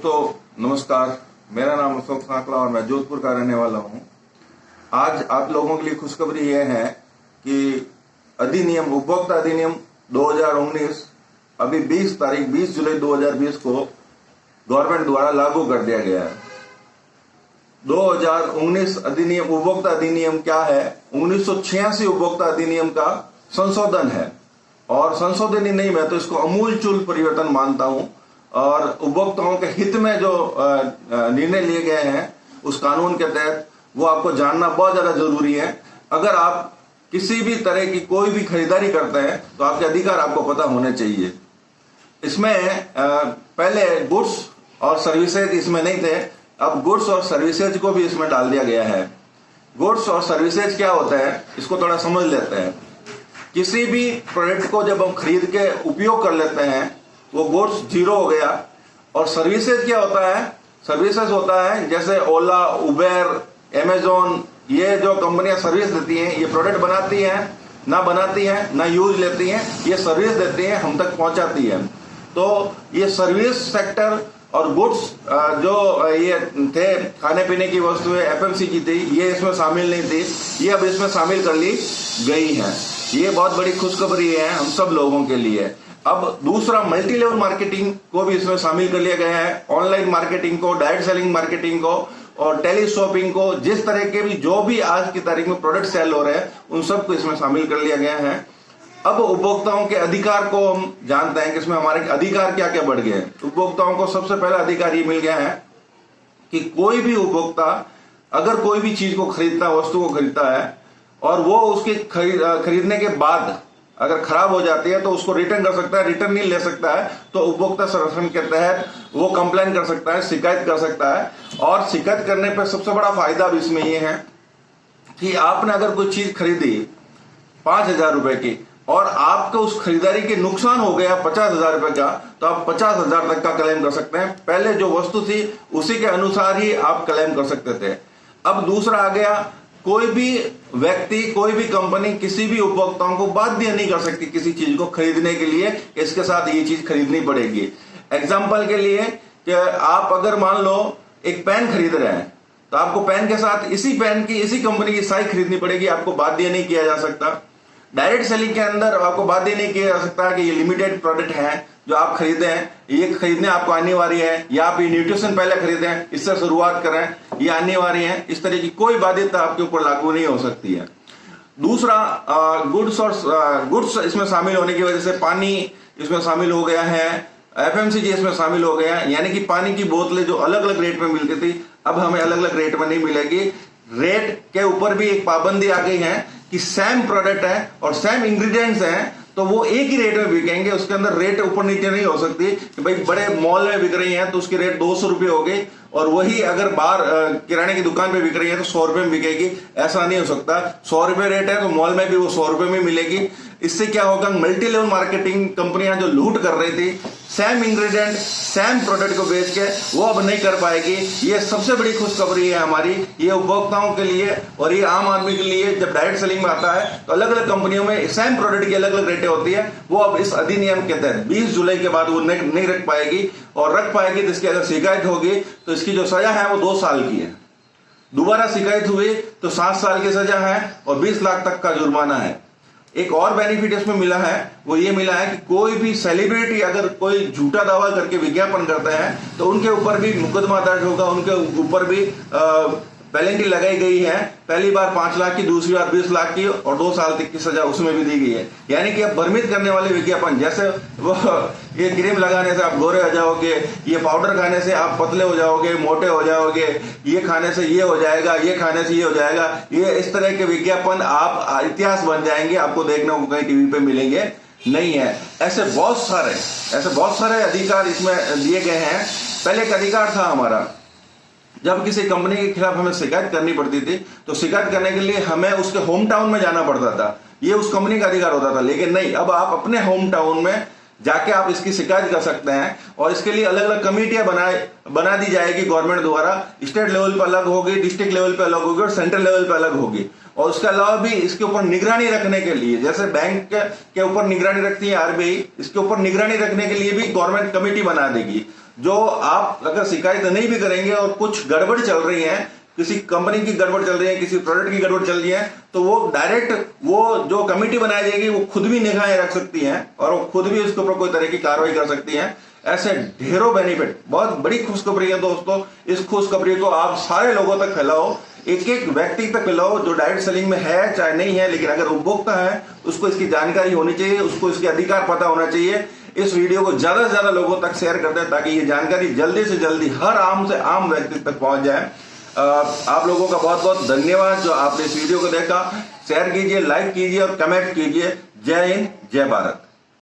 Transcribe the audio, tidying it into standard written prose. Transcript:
दोस्तों नमस्कार, मेरा नाम अशोक सांकला और मैं जोधपुर का रहने वाला हूं। आज आप लोगों के लिए खुशखबरी यह है कि अधिनियम उपभोक्ता अधिनियम 2019 अभी 20 जुलाई 2020 को गवर्नमेंट द्वारा लागू कर दिया गया है। 2019 अधिनियम उपभोक्ता अधिनियम क्या है? 1986 उपभोक्ता अधिनियम का संशोधन है और संशोधन ही नहीं, मैं तो इसको अमूलचूल परिवर्तन मानता हूं। और उपभोक्ताओं के हित में जो निर्णय लिए गए हैं उस कानून के तहत वो आपको जानना बहुत ज्यादा जरूरी है। अगर आप किसी भी तरह की कोई भी खरीदारी करते हैं तो आपके अधिकार आपको पता होने चाहिए। इसमें पहले गुड्स और सर्विसेज इसमें नहीं थे, अब गुड्स और सर्विसेज को भी इसमें डाल दिया गया है। गुड्स और सर्विसेज क्या होता है इसको थोड़ा समझ लेते हैं। किसी भी प्रोडक्ट को जब हम खरीद के उपयोग कर लेते हैं वो गुड्स जीरो हो गया। और सर्विसेज क्या होता है? सर्विसेज होता है जैसे ओला, उबेर, अमेजोन, ये जो कंपनियां सर्विस देती हैं, ये प्रोडक्ट बनाती हैं ना बनाती हैं ना यूज लेती हैं, ये सर्विस देती हैं, हम तक पहुंचाती है। तो ये सर्विस सेक्टर और गुड्स जो ये थे खाने पीने की वस्तुएं एफएमसीजी थी, ये इसमें शामिल नहीं थी, ये अब इसमें शामिल कर ली गई हैं। ये बहुत बड़ी खुशखबरी है हम सब लोगों के लिए। अब दूसरा, मल्टी लेवल मार्केटिंग को भी इसमें शामिल कर लिया गया है। ऑनलाइन मार्केटिंग को, डायरेक्ट सेलिंग मार्केटिंग को और टेली शॉपिंग को, जिस तरह के भी जो भी आज की तारीख में प्रोडक्ट सेल हो रहे हैं उन सबको इसमें शामिल कर लिया गया है। अब उपभोक्ताओं के अधिकार को हम जानते हैं कि इसमें हमारे अधिकार क्या क्या बढ़ गए हैं। उपभोक्ताओं को सबसे पहला अधिकार ये मिल गया है कि कोई भी उपभोक्ता अगर कोई भी चीज को खरीदता है, वस्तु को खरीदता है और वो उसके खरीदने के बाद अगर खराब हो जाती है तो उसको रिटर्न कर सकता है। रिटर्न नहीं ले सकता है तो उपभोक्ता संरक्षण के तहत वो कंप्लेन कर सकता है, शिकायत कर सकता है। और शिकायत करने पर सबसे बड़ा फायदा भी इसमें ये है कि आपने अगर कोई चीज खरीदी 5,000 रुपए की और आपको उस खरीदारी के नुकसान हो गया 50,000 रुपए का, तो आप 50,000 तक का क्लेम कर सकते हैं। पहले जो वस्तु थी उसी के अनुसार ही आप क्लेम कर सकते थे। अब दूसरा आ गया, कोई भी व्यक्ति, कोई भी कंपनी किसी भी उपभोक्ताओं को बाध्य नहीं कर सकती किसी चीज को खरीदने के लिए, इसके साथ ये चीज खरीदनी पड़ेगी। एग्जाम्पल के लिए कि आप अगर मान लो एक पेन खरीद रहे हैं तो आपको पेन के साथ इसी पेन की, इसी कंपनी की स्याही खरीदनी पड़ेगी, आपको बाध्य नहीं किया जा सकता। डायरेक्ट सेलिंग के अंदर आपको बाध्य नहीं किया जा सकता कि ये लिमिटेड प्रोडक्ट है जो आप खरीदे हैं, ये खरीदने आपको अनिवार्य है, या आप ये न्यूट्रिशन पहले खरीदे हैं इससे शुरुआत करें, ये अनिवार्य है। इस तरह की कोई बाध्यता आपके ऊपर लागू नहीं हो सकती है। दूसरा, गुड्स और गुड्स इसमें शामिल होने की वजह से पानी इसमें शामिल हो गया है, एफएमसीजी इसमें शामिल हो गया है। यानी कि पानी की बोतलें जो अलग अलग रेट में मिलती थी अब हमें अलग अलग रेट में नहीं मिलेगी। रेट के ऊपर भी एक पाबंदी आ गई है कि सेम प्रोडक्ट है और सेम इंग्रेडिएंट्स हैं तो वो एक ही रेट में बिकेंगे, उसके अंदर रेट ऊपर नीचे नहीं हो सकती कि भाई बड़े मॉल में बिक रही है तो उसकी रेट 200 रुपये हो गई और वही अगर बाहर किराने की दुकान पे बिक रही है तो 100 रुपये में बिकेगी। ऐसा नहीं हो सकता। 100 रुपये रेट है तो मॉल में भी वो 100 रुपये में मिलेगी। इससे क्या होगा, मल्टी लेवल मार्केटिंग कंपनियां जो लूट कर रही थी सेम इंग्रेडिएंट सेम प्रोडक्ट को बेच के, वो अब नहीं कर पाएगी। ये सबसे बड़ी खुशखबरी है हमारी, ये उपभोक्ताओं के लिए और ये आम आदमी के लिए। जब डायरेक्ट सेलिंग में आता है तो अलग अलग कंपनियों में सेम प्रोडक्ट की अलग अलग रेटें होती है, वो अब इस अधिनियम के तहत 20 जुलाई के बाद वो नहीं रख पाएगी। और रख पाएगी तो इसकी अगर शिकायत होगी तो इसकी जो सजा है वो 2 साल की है। दोबारा शिकायत हुई तो 7 साल की सजा है और 20 लाख तक का जुर्माना है। एक और बेनिफिट इसमें मिला है, वो ये मिला है कि कोई भी सेलिब्रिटी अगर कोई झूठा दावा करके विज्ञापन करते हैं तो उनके ऊपर भी मुकदमा दर्ज होगा, उनके ऊपर भी पेनल्टी लगाई गई है। पहली बार 5 लाख की, दूसरी बार 20 लाख की और 2 साल तक की सजा उसमें भी दी गई है। यानी कि अब भ्रमित करने वाले विज्ञापन, जैसे वो ये क्रीम लगाने से आप गोरे हो जाओगे, ये पाउडर खाने से आप पतले हो जाओगे, मोटे हो जाओगे, ये खाने से ये हो जाएगा, ये खाने से ये हो जाएगा, ये इस तरह के विज्ञापन आप इतिहास बन जाएंगे, आपको देखने को कहीं टीवी पे मिलेंगे नहीं है। ऐसे बहुत सारे अधिकार इसमें दिए गए हैं। पहले एक अधिकार था हमारा, जब किसी कंपनी के खिलाफ हमें शिकायत करनी पड़ती थी तो शिकायत करने के लिए हमें उसके होम टाउन में जाना पड़ता था, ये उस कंपनी का अधिकार होता था। लेकिन नहीं, अब आप अपने होम टाउन में जाके आप इसकी शिकायत कर सकते हैं और इसके लिए अलग अलग कमेटियां बना दी जाएगी गवर्नमेंट द्वारा। स्टेट लेवल पर अलग होगी, डिस्ट्रिक्ट लेवल पर अलग होगी और सेंट्रल लेवल पर अलग होगी। और उसके अलावा भी इसके ऊपर निगरानी रखने के लिए, जैसे बैंक के ऊपर निगरानी रखती है आरबीआई, इसके ऊपर निगरानी रखने के लिए भी गवर्नमेंट कमेटी बना देगी। जो आप अगर शिकायत नहीं भी करेंगे और कुछ गड़बड़ चल रही है, किसी कंपनी की गड़बड़ चल रही है, किसी प्रोडक्ट की गड़बड़ चल रही है, तो वो डायरेक्ट वो जो कमेटी बनाई जाएगी वो खुद भी निगाहें रख सकती हैं और वो खुद भी उसके ऊपर कोई तरह की कार्रवाई कर सकती हैं। ऐसे ढेरों बेनिफिट, बहुत बड़ी खुशखबरी है दोस्तों। इस खुशखबरी को आप सारे लोगों तक फैलाओ, एक एक व्यक्ति तक फैलाओ जो डायरेक्ट सेलिंग में है चाहे नहीं है, लेकिन अगर उपभोक्ता है उसको इसकी जानकारी होनी चाहिए, उसको इसके अधिकार पता होना चाहिए। इस वीडियो को ज्यादा से ज्यादा लोगों तक शेयर कर दें ताकि ये जानकारी जल्दी से जल्दी हर आम से आम व्यक्ति तक पहुंच जाए। आप लोगों का बहुत बहुत धन्यवाद जो आपने इस वीडियो को देखा। शेयर कीजिए, लाइक कीजिए और कमेंट कीजिए। जय हिंद, जय भारत।